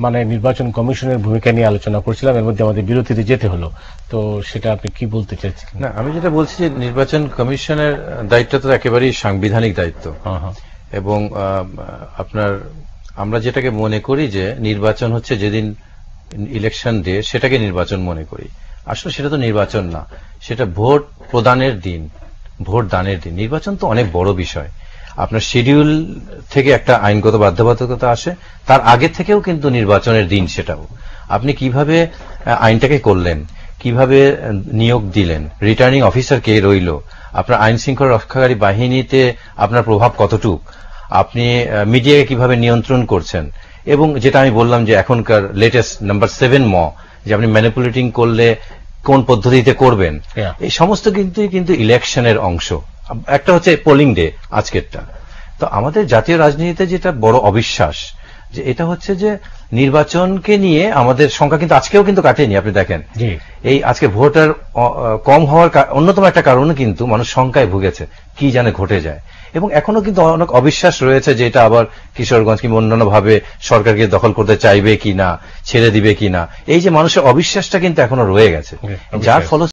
মানে নির্বাচন কমিশনের ভূমিকা নিয়ে আলোচনা করছিলাম, এর মধ্যে আমাদের বিরতিতে যেতে হলো, তো সেটা আপনি কি বলতে চাইছেন? না, আমি যেটা বলছি যে নির্বাচন কমিশনের দায়িত্ব তো একেবারেই সাংবিধানিক দায়িত্ব, এবং আপনার আমরা যেটাকে মনে করি যে নির্বাচন হচ্ছে যেদিন ইলেকশন ডে সেটাকে নির্বাচন মনে করি, আসলে সেটা তো নির্বাচন না, সেটা ভোট প্রদানের দিন, ভোট দানের দিন। নির্বাচন তো অনেক বড় বিষয়, আপনার শিডিউল থেকে একটা আইনগত বাধ্যবাধকতা আসে, তার আগে থেকেও কিন্তু নির্বাচনের দিন। সেটাও আপনি কিভাবে আইনটাকে করলেন, কিভাবে নিয়োগ দিলেন, রিটার্নিং অফিসার কে রইল, আপনার আইন শৃঙ্খলা রক্ষাকারী বাহিনীতে আপনার প্রভাব কতটুক, আপনি মিডিয়াকে কিভাবে নিয়ন্ত্রণ করছেন, এবং যেটা আমি বললাম যে এখনকার লেটেস্ট নাম্বার 7 ম, যে আপনি ম্যানিপুলেটিং করলে কোন পদ্ধতিতে করবেন, এই সমস্ত কিন্তু ইলেকশনের অংশ। একটা হচ্ছে পোলিং ডে আজকেরটা। তো আমাদের জাতীয় রাজনীতিতে যেটা বড় অবিশ্বাস, যে এটা হচ্ছে যে নির্বাচনকে নিয়ে আমাদের সংখ্যা কিন্তু আজকেও কিন্তু কাটেনি। আপনি দেখেন এই আজকে ভোটার কম হওয়ার অন্যতম একটা কারণে কিন্তু মানুষ সংখ্যায় ভুগেছে, কি জানে ঘটে যায়, এবং এখনো কিন্তু অনেক অবিশ্বাস রয়েছে যে এটা আবার কিশোরগঞ্জ কিংবা অন্যান্য ভাবে সরকারকে দখল করতে চাইবে কিনা, ছেড়ে দিবে কিনা, এই যে মানুষের অবিশ্বাসটা কিন্তু এখনো রয়ে গেছে, যার ফলে